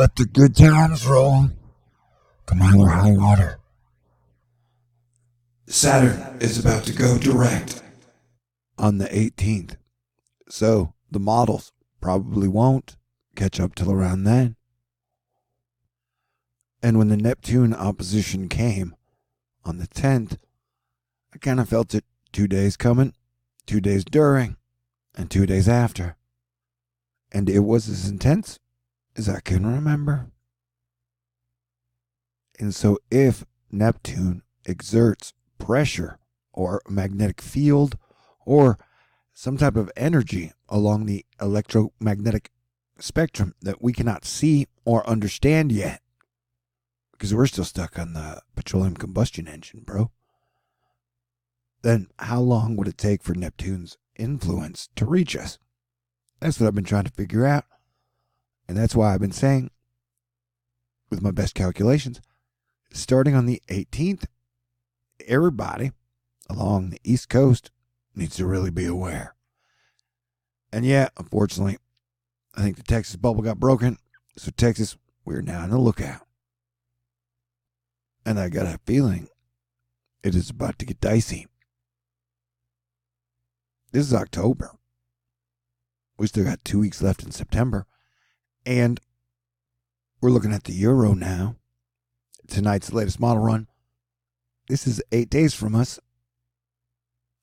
Let the good times roll. Come on, or high water. Saturn is about to go direct on the 18th. So the models probably won't catch up till around then. And when the Neptune opposition came on the 10th, I kind of felt it 2 days coming, 2 days during, and 2 days after. And it was as intense as I can remember. And so if Neptune exerts pressure or a magnetic field or some type of energy along the electromagnetic spectrum that we cannot see or understand yet, because we're still stuck on the petroleum combustion engine, bro, then how long would it take for Neptune's influence to reach us? That's what I've been trying to figure out. And that's why I've been saying, with my best calculations, starting on the 18th, everybody along the East Coast needs to really be aware. And yeah, unfortunately, I think the Texas bubble got broken. So Texas, we're now on the lookout. And I got a feeling it is about to get dicey. This is October. We still got 2 weeks left in September. And we're looking at the Euro now. Tonight's the latest model run. This is 8 days from us.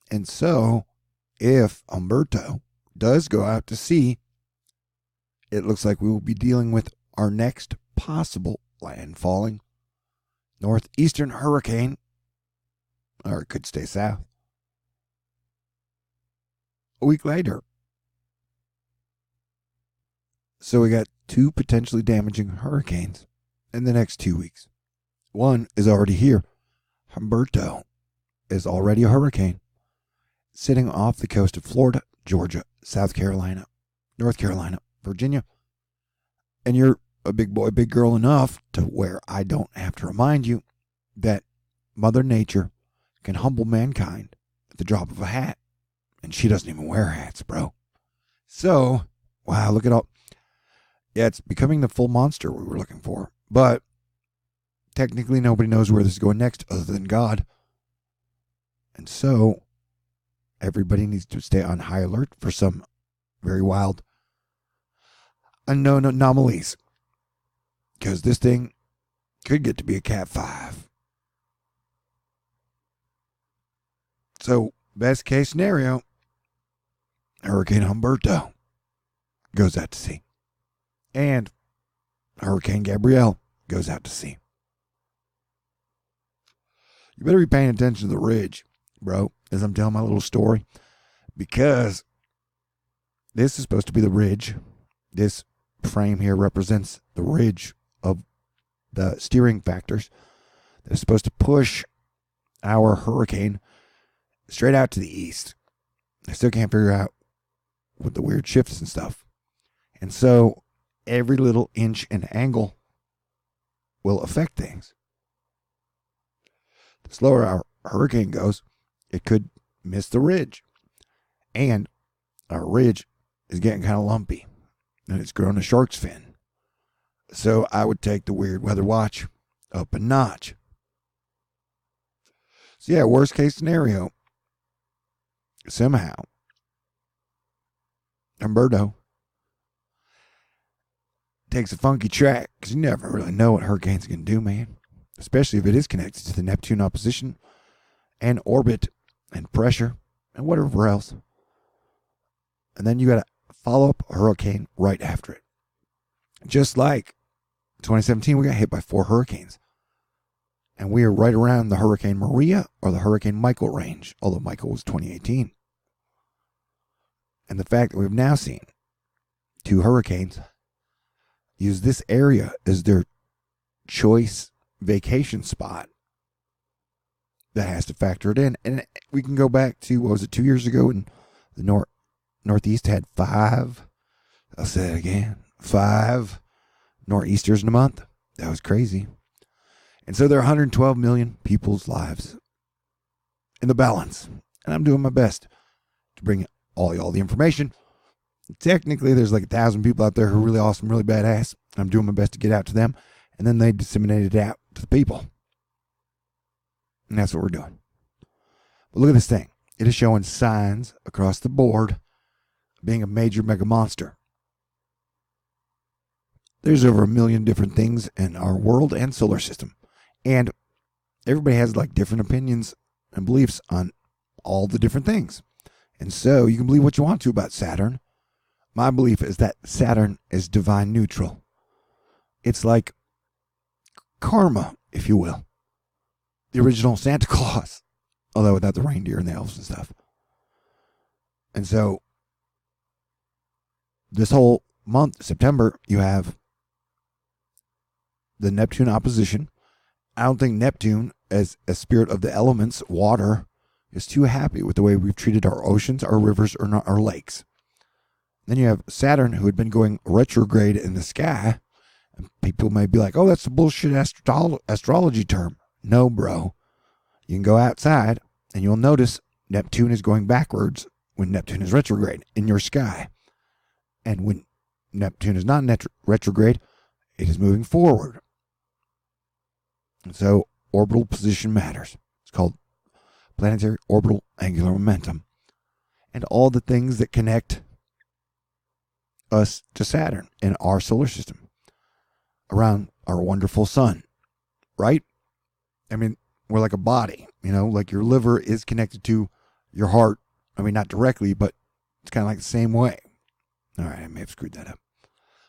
And so, if Humberto does go out to sea, it looks like we will be dealing with our next possible landfalling northeastern hurricane, or it could stay south. A week later. So we got 2 potentially damaging hurricanes in the next 2 weeks. One is already here. Humberto is already a hurricane, sitting off the coast of Florida, Georgia, South Carolina, North Carolina, Virginia. And you're a big boy, big girl enough to where I don't have to remind you that Mother Nature can humble mankind at the drop of a hat. And she doesn't even wear hats, bro. So, wow, look at all. Yeah, it's becoming the full monster we were looking for. But technically nobody knows where this is going next other than God. And so everybody needs to stay on high alert for some very wild, unknown anomalies. Because this thing could get to be a Cat 5. So, best case scenario, Hurricane Humberto goes out to sea. And Hurricane Gabrielle goes out to sea. You better be paying attention to the ridge, bro, as I'm telling my little story. Because this is supposed to be the ridge. This frame here represents the ridge of the steering factors that are supposed to push our hurricane straight out to the east. I still can't figure out with the weird shifts and stuff. And so every little inch and angle will affect things. The slower our hurricane goes, it could miss the ridge. And our ridge is getting kind of lumpy. And it's grown a shark's fin. So I would take the weird weather watch up a notch. So yeah, worst case scenario. Somehow, Humberto takes a funky track, because you never really know what hurricanes can do, man. Especially if it is connected to the Neptune opposition and orbit and pressure and whatever else. And then you got to follow up a hurricane right after it. Just like 2017, we got hit by 4 hurricanes. And we are right around the Hurricane Maria or the Hurricane Michael range, although Michael was 2018. And the fact that we've now seen 2 hurricanes use this area as their choice vacation spot, that has to factor it in. And we can go back to, what was it, 2 years ago, and the Northeast had 5, I'll say it again, 5 Nor'easters in a month. That was crazy. And so there are 112 million people's lives in the balance. And I'm doing my best to bring all y'all the information. Technically, there's like 1,000 people out there who are really awesome, really badass. I'm doing my best to get out to them, and then they disseminate it out to the people. And that's what we're doing. But look at this thing. It is showing signs across the board of being a major mega monster. There's over 1 million different things in our world and solar system. And everybody has like different opinions and beliefs on all the different things. And so you can believe what you want to about Saturn. My belief is that Saturn is divine neutral. It's like karma, if you will. The original Santa Claus, although without the reindeer and the elves and stuff. And so this whole month, September, you have the Neptune opposition. I don't think Neptune, as a spirit of the elements, water, is too happy with the way we've treated our oceans, our rivers, or our lakes. Then you have Saturn, who had been going retrograde in the sky. And people may be like, oh, that's a bullshit astrology term. No, bro. You can go outside, and you'll notice Neptune is going backwards when Neptune is retrograde in your sky. And when Neptune is not retrograde, it is moving forward. And so orbital position matters. It's called planetary orbital angular momentum. And all the things that connect us to Saturn in our solar system around our wonderful sun, right? I mean, we're like a body, like your liver is connected to your heart. I mean, not directly, but it's kind of like the same way. All right, I may have screwed that up.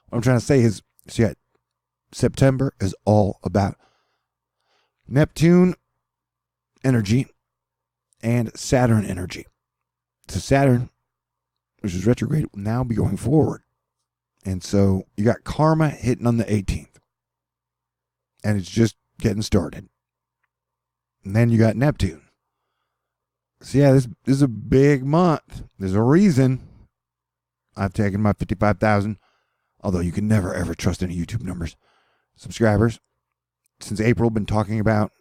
What I'm trying to say is, so yeah, September is all about Neptune energy and Saturn energy. So Saturn, which is retrograde, will now be going forward. And so you got karma hitting on the 18th. And it's just getting started. And then you got Neptune. So yeah, this is a big month. There's a reason I've taken my 55,000, although you can never ever trust any YouTube numbers, subscribers. Since April, been talking about,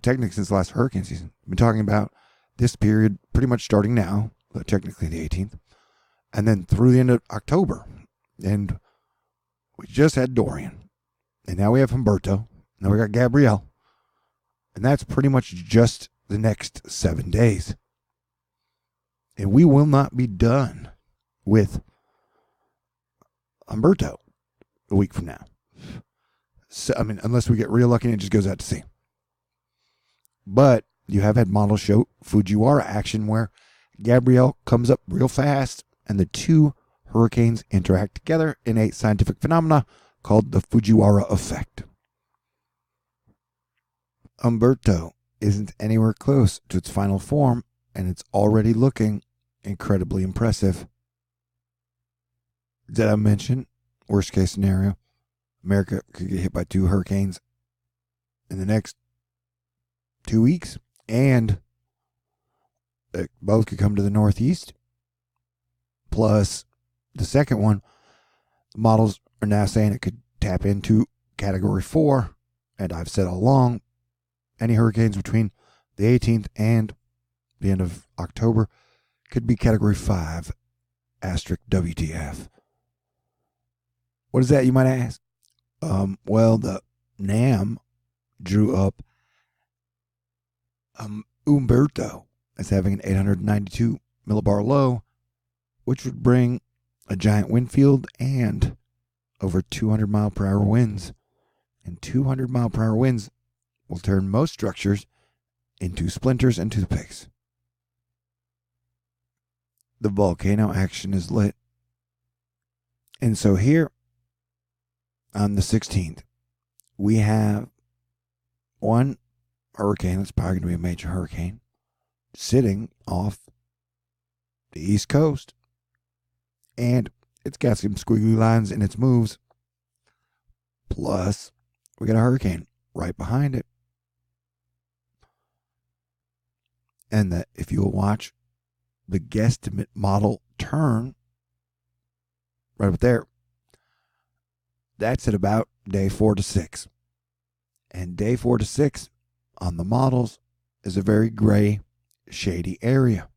technically since the last hurricane season, been talking about this period pretty much starting now, technically the 18th, and then through the end of October. And we just had Dorian. And now we have Humberto. Now we got Gabrielle. And that's pretty much just the next 7 days. And we will not be done with Humberto a week from now. So, I mean, unless we get real lucky and it just goes out to sea. But you have had models show Fujiwara action where Gabrielle comes up real fast and the two hurricanes interact together in a scientific phenomena called the Fujiwara effect. Humberto isn't anywhere close to its final form, and it's already looking incredibly impressive. Did I mention, worst case scenario, America could get hit by 2 hurricanes in the next 2 weeks, and both could come to the northeast. Plus, the second one, models are now saying it could tap into Category 4, and I've said all along, any hurricanes between the 18th and the end of October could be Category 5, asterisk WTF. What is that, you might ask? Well, the NAM drew up Humberto as having an 892 millibar low, which would bring a giant wind field and over 200 mile per hour winds. And 200 mile per hour winds will turn most structures into splinters and toothpicks. The volcano action is lit. And so here on the 16th, we have one hurricane that's probably going to be a major hurricane sitting off the East Coast. And it's got some squiggly lines in its moves. Plus, we got a hurricane right behind it. And that if you'll watch the guesstimate model turn right up there, that's at about day 4 to 6. And day 4 to 6 on the models is a very gray, shady area.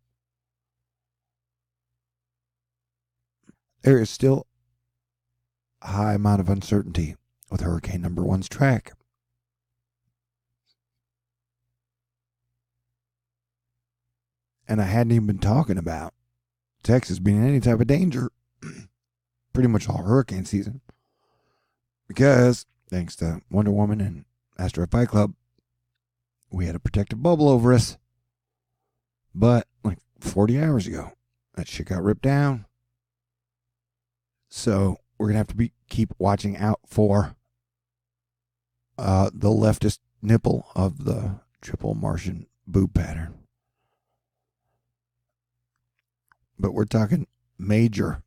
There is still a high amount of uncertainty with hurricane number one's track. And I hadn't even been talking about Texas being in any type of danger pretty much all hurricane season. Because, thanks to Wonder Woman and Asteroid Fight Club, we had a protective bubble over us. But, like 40 hours ago, that shit got ripped down. So, we're going to have to keep watching out for the leftist nipple of the triple Martian boob pattern. But we're talking major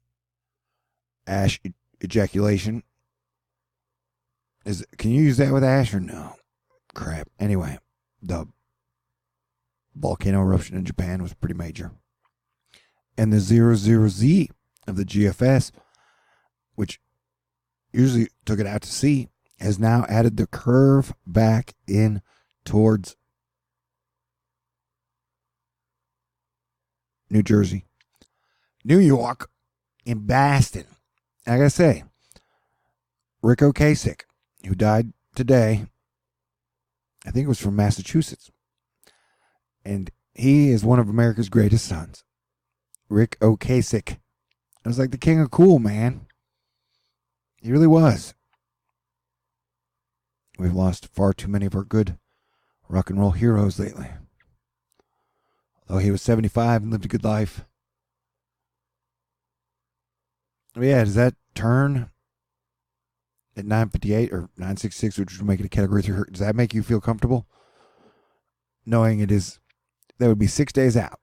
ash ejaculation. Can you use that with ash or no? Crap. Anyway, the volcano eruption in Japan was pretty major. And the 00Z of the GFS, which usually took it out to sea, has now added the curve back in towards New Jersey, New York, and Boston. I gotta say, Rick Ocasek, who died today, I think it was from Massachusetts, and he is one of America's greatest sons. Rick Ocasek. I was like the king of cool, man. He really was. We've lost far too many of our good rock and roll heroes lately. Although he was 75 and lived a good life. But yeah, does that turn at 9:58 or 9:66, which would make it a category 3? Does that make you feel comfortable? Knowing it is, that would be 6 days out.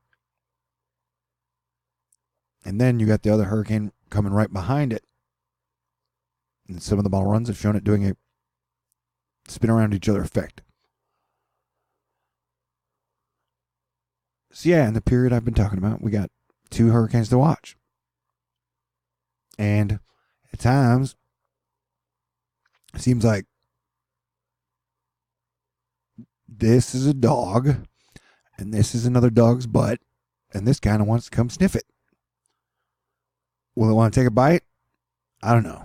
And then you got the other hurricane coming right behind it. And some of the model runs have shown it doing a spin around each other effect. So yeah, in the period I've been talking about, we got 2 hurricanes to watch. And at times, it seems like this is a dog, and this is another dog's butt, and this kind of wants to come sniff it. Will it want to take a bite? I don't know.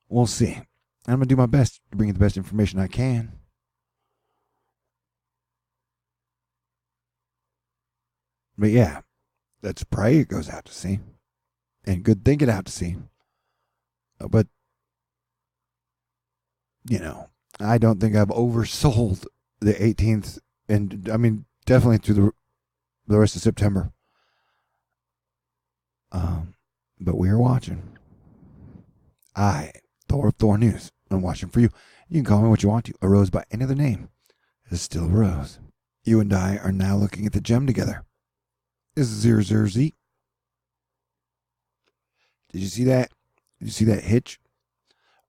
We'll see. I'm going to do my best to bring you the best information I can. But yeah, let's pray it goes out to sea. And good thing it out to sea. But, you know, I don't think I've oversold the 18th. And, I mean, definitely through the rest of September. But we are watching. Thor of THORnews. I'm watching for you. You can call me what you want to. A rose by any other name is still a rose. You and I are now looking at the gem together. This is 00Z. Did you see that? Did you see that hitch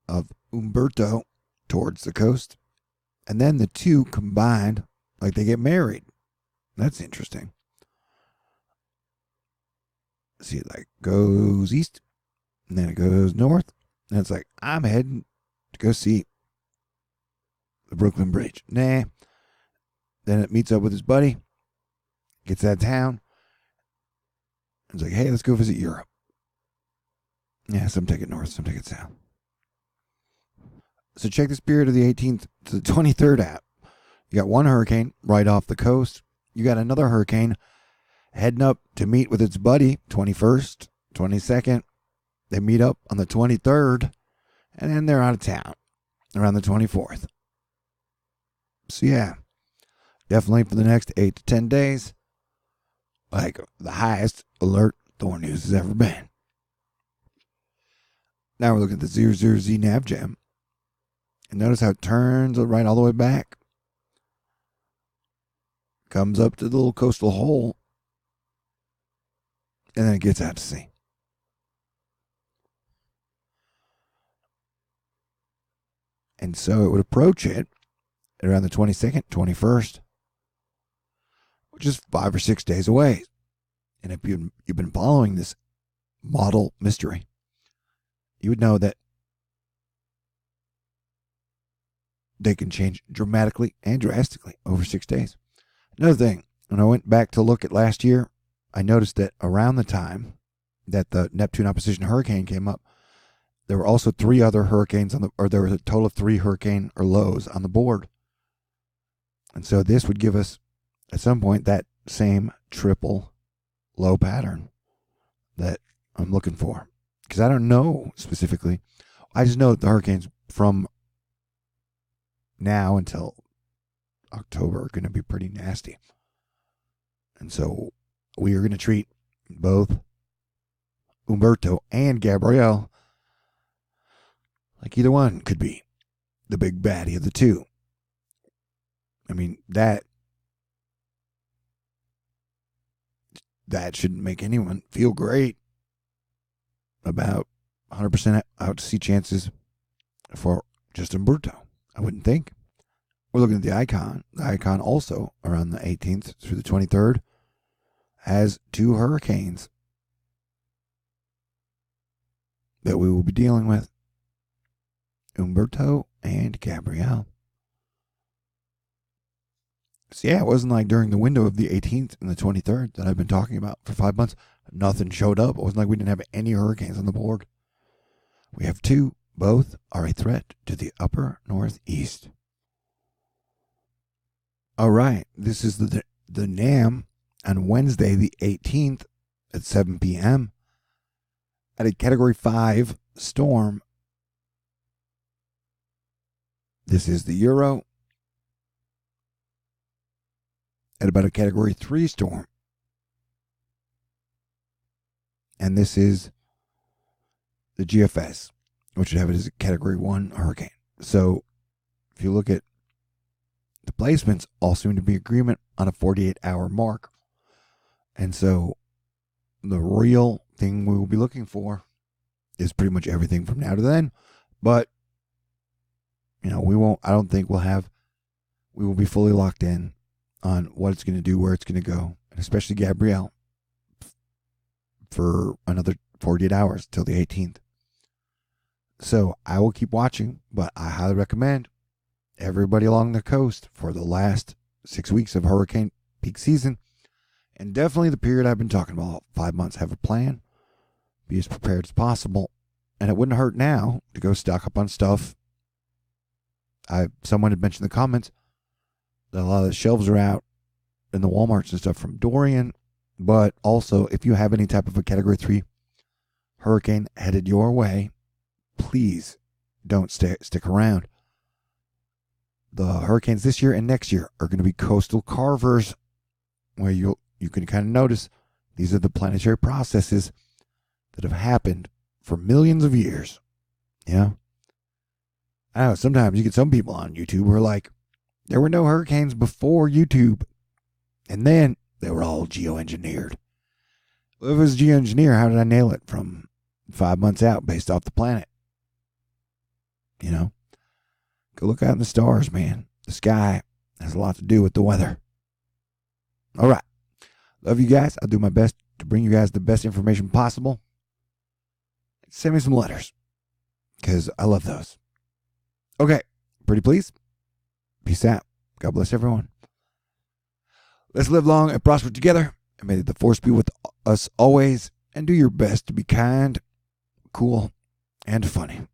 of Humberto towards the coast? And then the two combined like they get married. That's interesting. See, it like goes east, and then it goes north, and it's like, I'm heading to go see the Brooklyn Bridge. Nah. Then it meets up with his buddy, gets out of town, and it's like, hey, let's go visit Europe. Yeah, some take it north, some take it south. So check this period of the 18th to the 23rd out. You got one hurricane right off the coast. You got another hurricane heading up to meet with its buddy, 21st, 22nd. They meet up on the 23rd, and then they're out of town around the 24th. So yeah, definitely for the next 8 to 10 days, like the highest alert THORnews has ever been. Now we're looking at the 00Z nav gem. And notice how it turns right all the way back. Comes up to the little coastal hole. And then it gets out to sea. And so it would approach it at around the 22nd, 21st, which is 5 or 6 days away. And if you've been following this model mystery, you would know that they can change dramatically and drastically over 6 days. Another thing, when I went back to look at last year, I noticed that around the time that the Neptune opposition hurricane came up, there were also 3 other hurricanes there was a total of 3 hurricane or lows on the board. And so this would give us, at some point, that same triple low pattern that I'm looking for. Because I don't know specifically. I just know that the hurricanes from now until October are going to be pretty nasty. And so we are going to treat both Humberto and Gabrielle like either one could be the big baddie of the two. I mean, that shouldn't make anyone feel great about 100% out to sea chances for just Humberto. I wouldn't think. We're looking at the icon. The icon also, around the 18th through the 23rd, has 2 hurricanes that we will be dealing with. Humberto and Gabrielle. So yeah, it wasn't like during the window of the 18th and the 23rd that I've been talking about for 5 months, nothing showed up. It wasn't like we didn't have any hurricanes on the board. We have 2. Both are a threat to the upper northeast. All right, this is the NAM on Wednesday, the 18th at 7 p.m. at a Category 5 storm. This is the Euro at about a Category 3 storm. And this is the GFS, which would have it as a Category 1 hurricane. So if you look at the placements, all seem to be agreement on a 48-hour mark. And so the real thing we will be looking for is pretty much everything from now to then. But, I don't think we will be fully locked in on what it's going to do, where it's going to go, and especially Gabrielle for another 48 hours till the 18th. So I will keep watching, but I highly recommend everybody along the coast for the last 6 weeks of hurricane peak season, and definitely the period I've been talking about, 5 months, have a plan, be as prepared as possible, and it wouldn't hurt now to go stock up on stuff. Someone had mentioned in the comments that a lot of the shelves are out in the Walmarts and stuff from Dorian, but also if you have any type of a Category 3 hurricane headed your way, please don't stick around. The hurricanes this year and next year are going to be coastal carvers, where you can kind of notice these are the planetary processes that have happened for millions of years. I know sometimes you get some people on YouTube who are like, there were no hurricanes before YouTube, and then they were all geoengineered. Well, if it was geoengineered, how did I nail it from 5 months out based off the planet? Go look out in the stars, man. The sky has a lot to do with the weather. All right. Love you guys. I'll do my best to bring you guys the best information possible. Send me some letters, because I love those. Okay. Pretty please. Peace out. God bless everyone. Let's live long and prosper together. And may the force be with us always. And do your best to be kind, cool, and funny.